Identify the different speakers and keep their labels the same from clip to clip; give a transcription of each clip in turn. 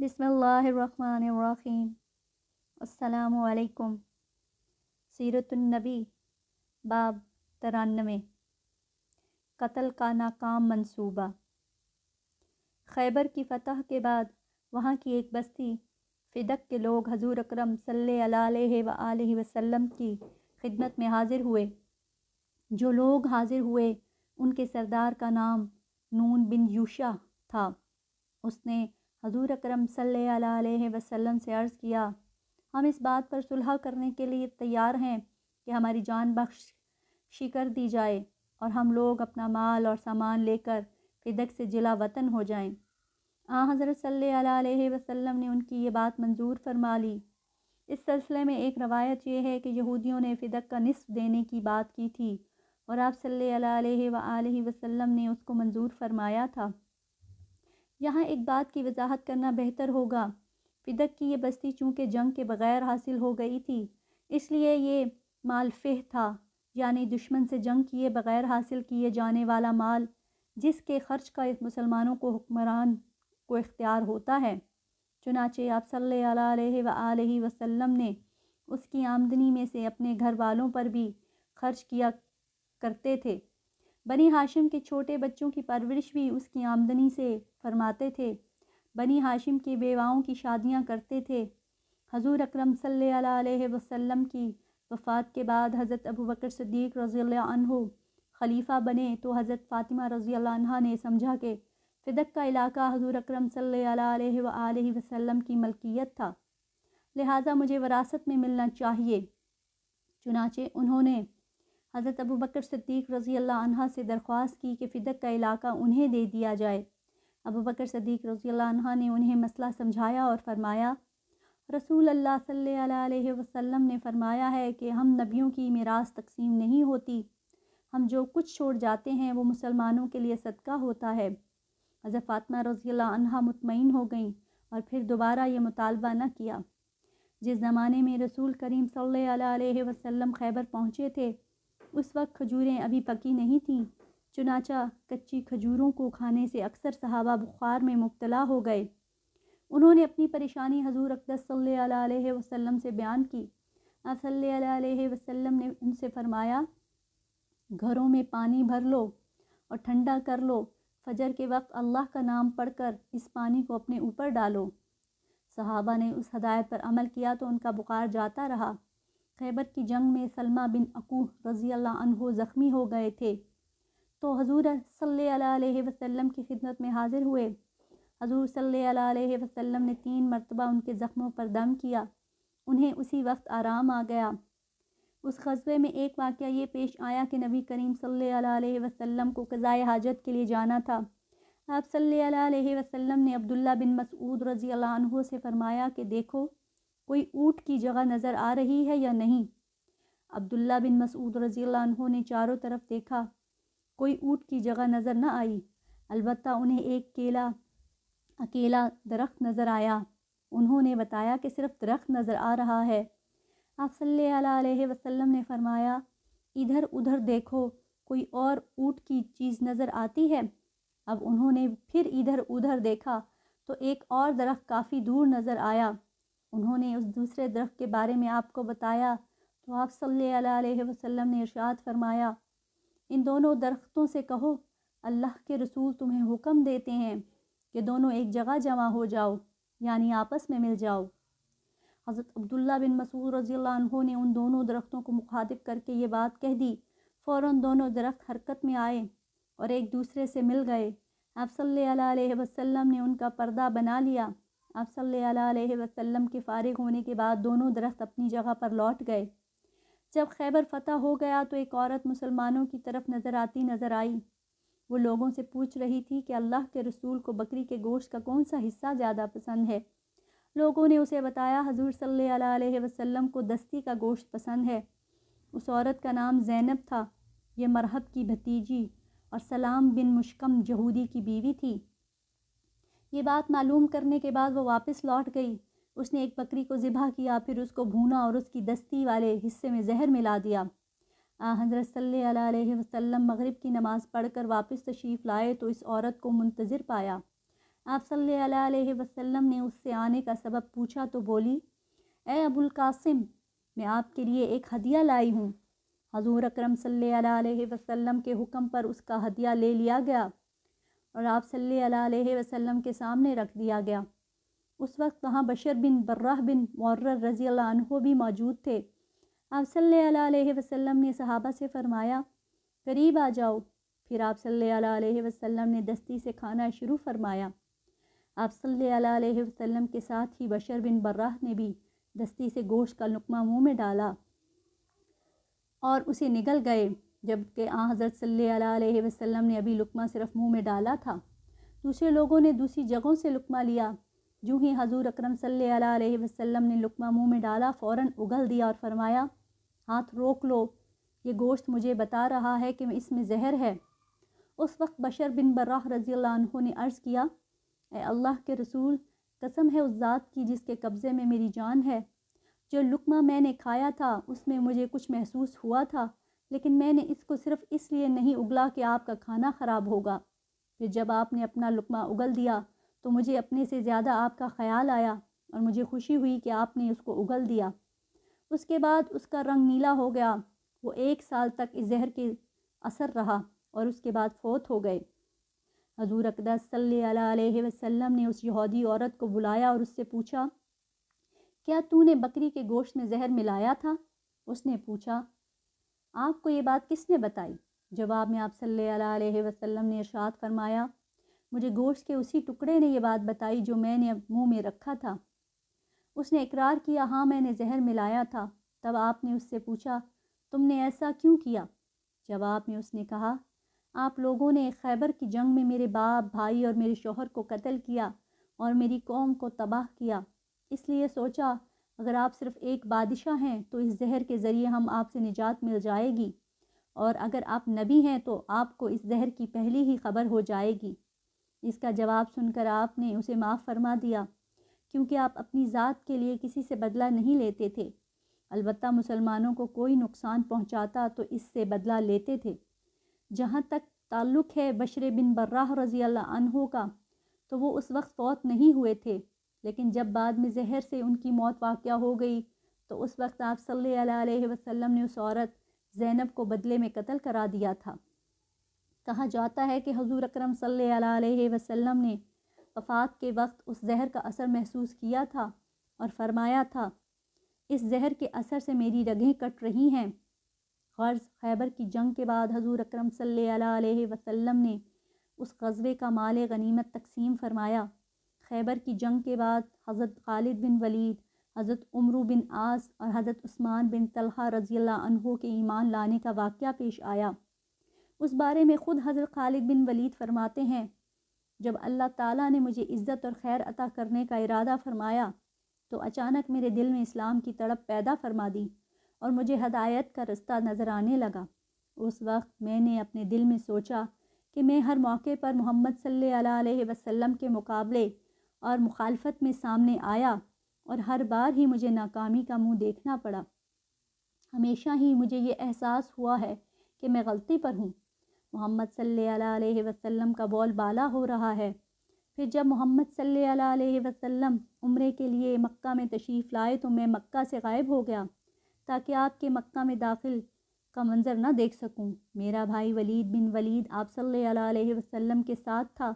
Speaker 1: بسم اللہ الرحمن الرحیم۔ السلام علیکم۔ سیرت النبی باب 93 قتل کا ناکام منصوبہ۔ خیبر کی فتح کے بعد وہاں کی ایک بستی فدق کے لوگ حضور اکرم صلی اللہ علیہ وآلہ وسلم کی خدمت میں حاضر ہوئے۔ جو لوگ حاضر ہوئے ان کے سردار کا نام نون بن یوشع تھا۔ اس نے حضور اکرم صلی اللہ علیہ وسلم سے عرض کیا، ہم اس بات پر صلح کرنے کے لیے تیار ہیں کہ ہماری جان بخشی کر دی جائے اور ہم لوگ اپنا مال اور سامان لے کر فدق سے جلا وطن ہو جائیں۔ حضرت صلی اللہ علیہ وسلم نے ان کی یہ بات منظور فرما لی۔ اس سلسلے میں ایک روایت یہ ہے کہ یہودیوں نے فدق کا نصف دینے کی بات کی تھی اور آپ صلی اللہ علیہ وآلہ وسلم نے اس کو منظور فرمایا تھا۔ یہاں ایک بات کی وضاحت کرنا بہتر ہوگا۔ فدق کی یہ بستی چونکہ جنگ کے بغیر حاصل ہو گئی تھی، اس لیے یہ مال فہ تھا، یعنی دشمن سے جنگ کیے بغیر حاصل کیے جانے والا مال، جس کے خرچ کا مسلمانوں کو حکمران کو اختیار ہوتا ہے۔ چنانچہ آپ صلی اللہ علیہ وآلہ وسلم نے اس کی آمدنی میں سے اپنے گھر والوں پر بھی خرچ کیا کرتے تھے۔ بنی ہاشم کے چھوٹے بچوں کی پرورش بھی اس کی آمدنی سے فرماتے تھے۔ بنی ہاشم کی بیواؤں کی شادیاں کرتے تھے۔ حضور اکرم صلی اللہ علیہ وسلم کی وفات کے بعد حضرت ابوبکر صدیق رضی اللہ عنہ خلیفہ بنے تو حضرت فاطمہ رضی اللہ عنہا نے سمجھا کہ فدق کا علاقہ حضور اکرم صلی اللہ علیہ وآلہ وسلم کی ملکیت تھا، لہٰذا مجھے وراثت میں ملنا چاہیے۔ چنانچہ انہوں نے حضرت ابوبکر صدیق رضی اللہ عنہ سے درخواست کی کہ فدق کا علاقہ انہیں دے دیا جائے۔ ابوبکر صدیق رضی اللہ عنہ نے انہیں مسئلہ سمجھایا اور فرمایا، رسول اللہ صلی اللہ علیہ وسلم نے فرمایا ہے کہ ہم نبیوں کی میراث تقسیم نہیں ہوتی، ہم جو کچھ چھوڑ جاتے ہیں وہ مسلمانوں کے لیے صدقہ ہوتا ہے۔ حضرت فاطمہ رضی اللہ عنہا مطمئن ہو گئیں اور پھر دوبارہ یہ مطالبہ نہ کیا۔ جس زمانے میں رسول کریم صلی اللہ علیہ وسلم خیبر پہنچے تھے، اس وقت کھجوریں ابھی پکی نہیں تھیں، چنانچہ کچی کھجوروں کو کھانے سے اکثر صحابہ بخار میں مبتلا ہو گئے۔ انہوں نے اپنی پریشانی حضور اقدس صلی اللہ علیہ وسلم سے بیان کی۔ آپ صلی اللہ علیہ وسلم نے ان سے فرمایا، گھروں میں پانی بھر لو اور ٹھنڈا کر لو، فجر کے وقت اللہ کا نام پڑھ کر اس پانی کو اپنے اوپر ڈالو۔ صحابہ نے اس ہدایت پر عمل کیا تو ان کا بخار جاتا رہا۔ خیبر کی جنگ میں سلمہ بن اکوہ رضی اللہ عنہ زخمی ہو گئے تھے تو حضور صلی اللہ علیہ وسلم کی خدمت میں حاضر ہوئے۔ حضور صلی اللہ علیہ وسلم نے 3 مرتبہ ان کے زخموں پر دم کیا، انہیں اسی وقت آرام آ گیا۔ اس غزوے میں ایک واقعہ یہ پیش آیا کہ نبی کریم صلی اللہ علیہ وسلم کو قضائے حاجت کے لیے جانا تھا۔ آپ صلی اللہ علیہ وسلم نے عبداللہ بن مسعود رضی اللہ عنہ سے فرمایا کہ دیکھو کوئی اونٹ کی جگہ نظر آ رہی ہے یا نہیں۔ عبداللہ بن مسعود رضی اللہ عنہ نے چاروں طرف دیکھا، کوئی اونٹ کی جگہ نظر نہ آئی، البتہ انہیں ایک اکیلا درخت نظر آیا۔ انہوں نے بتایا کہ صرف درخت نظر آ رہا ہے۔ آپ صلی اللہ علیہ وسلم نے فرمایا، ادھر ادھر دیکھو، کوئی اور اونٹ کی چیز نظر آتی ہے؟ اب انہوں نے پھر ادھر ادھر دیکھا تو ایک اور درخت کافی دور نظر آیا۔ انہوں نے اس دوسرے درخت کے بارے میں آپ کو بتایا تو آپ صلی اللہ علیہ وسلم نے ارشاد فرمایا، ان دونوں درختوں سے کہو اللہ کے رسول تمہیں حکم دیتے ہیں کہ دونوں ایک جگہ جمع ہو جاؤ، یعنی آپس میں مل جاؤ۔ حضرت عبداللہ بن مسعود رضی اللہ عنہ نے ان دونوں درختوں کو مخاطب کر کے یہ بات کہہ دی۔ فوراً دونوں درخت حرکت میں آئے اور ایک دوسرے سے مل گئے۔ آپ صلی اللہ علیہ وسلم نے ان کا پردہ بنا لیا۔ آپ صلی اللہ علیہ وسلم کے فارغ ہونے کے بعد دونوں درخت اپنی جگہ پر لوٹ گئے۔ جب خیبر فتح ہو گیا تو ایک عورت مسلمانوں کی طرف نظر آئی۔ وہ لوگوں سے پوچھ رہی تھی کہ اللہ کے رسول کو بکری کے گوشت کا کون سا حصہ زیادہ پسند ہے۔ لوگوں نے اسے بتایا حضور صلی اللہ علیہ وسلم کو دستی کا گوشت پسند ہے۔ اس عورت کا نام زینب تھا، یہ مرحب کی بھتیجی اور سلام بن مشکم یہودی کی بیوی تھی۔ یہ بات معلوم کرنے کے بعد وہ واپس لوٹ گئی۔ اس نے ایک بکری کو ذبح کیا، پھر اس کو بھونا اور اس کی دستی والے حصے میں زہر ملا دیا۔ حضرت صلی اللہ علیہ وسلم مغرب کی نماز پڑھ کر واپس تشریف لائے تو اس عورت کو منتظر پایا۔ آپ صلی اللہ علیہ وسلم نے اس سے آنے کا سبب پوچھا تو بولی، اے ابو القاسم، میں آپ کے لیے ایک ہدیہ لائی ہوں۔ حضور اکرم صلی اللہ علیہ وسلم کے حکم پر اس کا ہدیہ لے لیا گیا اور آپ صلی اللہ علیہ وسلم کے سامنے رکھ دیا گیا۔ اس وقت وہاں بشر بن برہ بن معرر رضی اللہ عنہ بھی موجود تھے۔ آپ صلی اللہ علیہ وسلم نے صحابہ سے فرمایا، قریب آ جاؤ۔ پھر آپ صلی اللہ علیہ وسلم نے دستی سے کھانا شروع فرمایا۔ آپ صلی اللہ علیہ وسلم کے ساتھ ہی بشر بن برہ نے بھی دستی سے گوشت کا لقمہ منہ میں ڈالا اور اسے نگل گئے، جبکہ حضرت صلی اللہ علیہ وسلم نے ابھی لقمہ صرف منہ میں ڈالا تھا۔ دوسرے لوگوں نے دوسری جگہوں سے لقمہ لیا۔ جو ہی حضور اکرم صلی اللہ علیہ وسلم نے لقمہ منہ میں ڈالا، فوراً اگل دیا اور فرمایا، ہاتھ روک لو، یہ گوشت مجھے بتا رہا ہے کہ اس میں زہر ہے۔ اس وقت بشر بن برہ رضی اللہ عنہ نے عرض کیا، اے اللہ کے رسول، قسم ہے اس ذات کی جس کے قبضے میں میری جان ہے، جو لقمہ میں نے کھایا تھا اس میں مجھے کچھ محسوس ہوا تھا، لیکن میں نے اس کو صرف اس لیے نہیں اگلا کہ آپ کا کھانا خراب ہوگا۔ پھر جب آپ نے اپنا لقمہ اگل دیا تو مجھے اپنے سے زیادہ آپ کا خیال آیا اور مجھے خوشی ہوئی کہ آپ نے اس کو اگل دیا۔ اس کے بعد اس کا رنگ نیلا ہو گیا۔ وہ 1 سال تک اس زہر کے اثر رہا اور اس کے بعد فوت ہو گئے۔ حضور اقدس صلی اللہ علیہ وسلم نے اس یہودی عورت کو بلایا اور اس سے پوچھا، کیا تو نے بکری کے گوشت میں زہر ملایا تھا؟ اس نے پوچھا، آپ کو یہ بات کس نے بتائی؟ جواب میں آپ صلی اللہ علیہ وسلم نے ارشاد فرمایا، مجھے گوشت کے اسی ٹکڑے نے یہ بات بتائی جو میں نے منہ میں رکھا تھا۔ اس نے اقرار کیا، ہاں میں نے زہر ملایا تھا۔ تب آپ نے اس سے پوچھا، تم نے ایسا کیوں کیا؟ جواب میں اس نے کہا، آپ لوگوں نے خیبر کی جنگ میں میرے باپ، بھائی اور میرے شوہر کو قتل کیا اور میری قوم کو تباہ کیا، اس لیے سوچا اگر آپ صرف ایک بادشاہ ہیں تو اس زہر کے ذریعے ہم آپ سے نجات مل جائے گی، اور اگر آپ نبی ہیں تو آپ کو اس زہر کی پہلی ہی خبر ہو جائے گی۔ اس کا جواب سن کر آپ نے اسے معاف فرما دیا، کیونکہ آپ اپنی ذات کے لیے کسی سے بدلہ نہیں لیتے تھے، البتہ مسلمانوں کو کوئی نقصان پہنچاتا تو اس سے بدلہ لیتے تھے۔ جہاں تک تعلق ہے بشر بن برہ رضی اللہ عنہ کا، تو وہ اس وقت فوت نہیں ہوئے تھے، لیکن جب بعد میں زہر سے ان کی موت واقع ہو گئی تو اس وقت آپ صلی اللہ علیہ وسلم نے اس عورت زینب کو بدلے میں قتل کرا دیا تھا۔ کہا جاتا ہے کہ حضور اکرم صلی اللہ علیہ وسلم نے وفات کے وقت اس زہر کا اثر محسوس کیا تھا اور فرمایا تھا، اس زہر کے اثر سے میری رگیں کٹ رہی ہیں۔ غرض خیبر کی جنگ کے بعد حضور اکرم صلی اللہ علیہ وسلم نے اس غزوے کا مال غنیمت تقسیم فرمایا۔ خیبر کی جنگ کے بعد حضرت خالد بن ولید، حضرت عمرو بن عاص اور حضرت عثمان بن طلحہ رضی اللہ عنہ کے ایمان لانے کا واقعہ پیش آیا۔ اس بارے میں خود حضرت خالد بن ولید فرماتے ہیں، جب اللہ تعالیٰ نے مجھے عزت اور خیر عطا کرنے کا ارادہ فرمایا تو اچانک میرے دل میں اسلام کی تڑپ پیدا فرما دی اور مجھے ہدایت کا رستہ نظر آنے لگا۔ اس وقت میں نے اپنے دل میں سوچا کہ میں ہر موقع پر محمد صلی اللہ علیہ وسلم کے مقابلے اور مخالفت میں سامنے آیا اور ہر بار ہی مجھے ناکامی کا منہ دیکھنا پڑا۔ ہمیشہ ہی مجھے یہ احساس ہوا ہے کہ میں غلطی پر ہوں۔ محمد صلی اللہ علیہ وسلم کا بول بالا ہو رہا ہے۔ پھر جب محمد صلی اللہ علیہ وسلم عمرے کے لیے مکہ میں تشریف لائے تو میں مکہ سے غائب ہو گیا تاکہ آپ کے مکہ میں داخل کا منظر نہ دیکھ سکوں۔ میرا بھائی ولید بن ولید آپ صلی اللہ علیہ وسلم کے ساتھ تھا،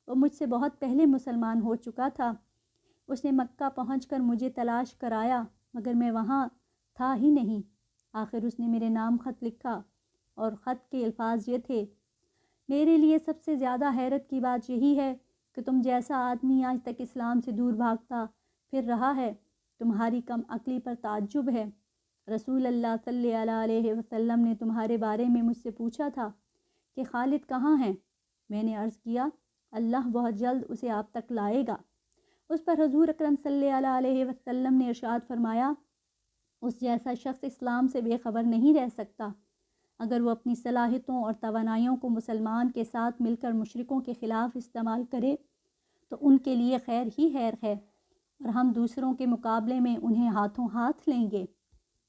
Speaker 1: وہ مجھ سے بہت پہلے مسلمان ہو چکا تھا۔ اس نے مکہ پہنچ کر مجھے تلاش کرایا مگر میں وہاں تھا ہی نہیں۔ آخر اس نے میرے نام خط لکھا اور خط کے الفاظ یہ تھے، میرے لیے سب سے زیادہ حیرت کی بات یہی ہے کہ تم جیسا آدمی آج تک اسلام سے دور بھاگتا پھر رہا ہے، تمہاری کم عقلی پر تعجب ہے۔ رسول اللہ صلی اللہ علیہ وسلم نے تمہارے بارے میں مجھ سے پوچھا تھا کہ خالد کہاں ہیں؟ میں نے عرض کیا، اللہ بہت جلد اسے آپ تک لائے گا۔ اس پر حضور اکرم صلی اللہ علیہ وسلم نے ارشاد فرمایا، اس جیسا شخص اسلام سے بے خبر نہیں رہ سکتا۔ اگر وہ اپنی صلاحیتوں اور توانائیوں کو مسلمان کے ساتھ مل کر مشرکوں کے خلاف استعمال کرے تو ان کے لیے خیر ہی خیر ہے، اور ہم دوسروں کے مقابلے میں انہیں ہاتھوں ہاتھ لیں گے۔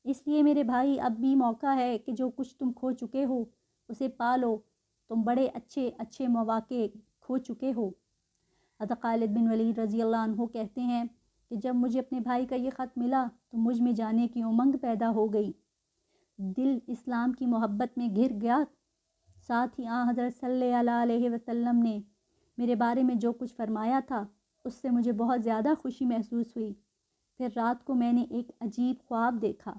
Speaker 1: اس لیے میرے بھائی اب بھی موقع ہے کہ جو کچھ تم کھو چکے ہو اسے پا لو، تم بڑے اچھے مواقع کھو چکے ہو۔ حضرت خالد بن ولید رضی اللہ عنہ کہتے ہیں کہ جب مجھے اپنے بھائی کا یہ خط ملا تو مجھ میں جانے کی امنگ پیدا ہو گئی، دل اسلام کی محبت میں گھر گیا۔ ساتھ ہی حضرت صلی اللہ علیہ وسلم نے میرے بارے میں جو کچھ فرمایا تھا اس سے مجھے بہت زیادہ خوشی محسوس ہوئی۔ پھر رات کو میں نے ایک عجیب خواب دیکھا۔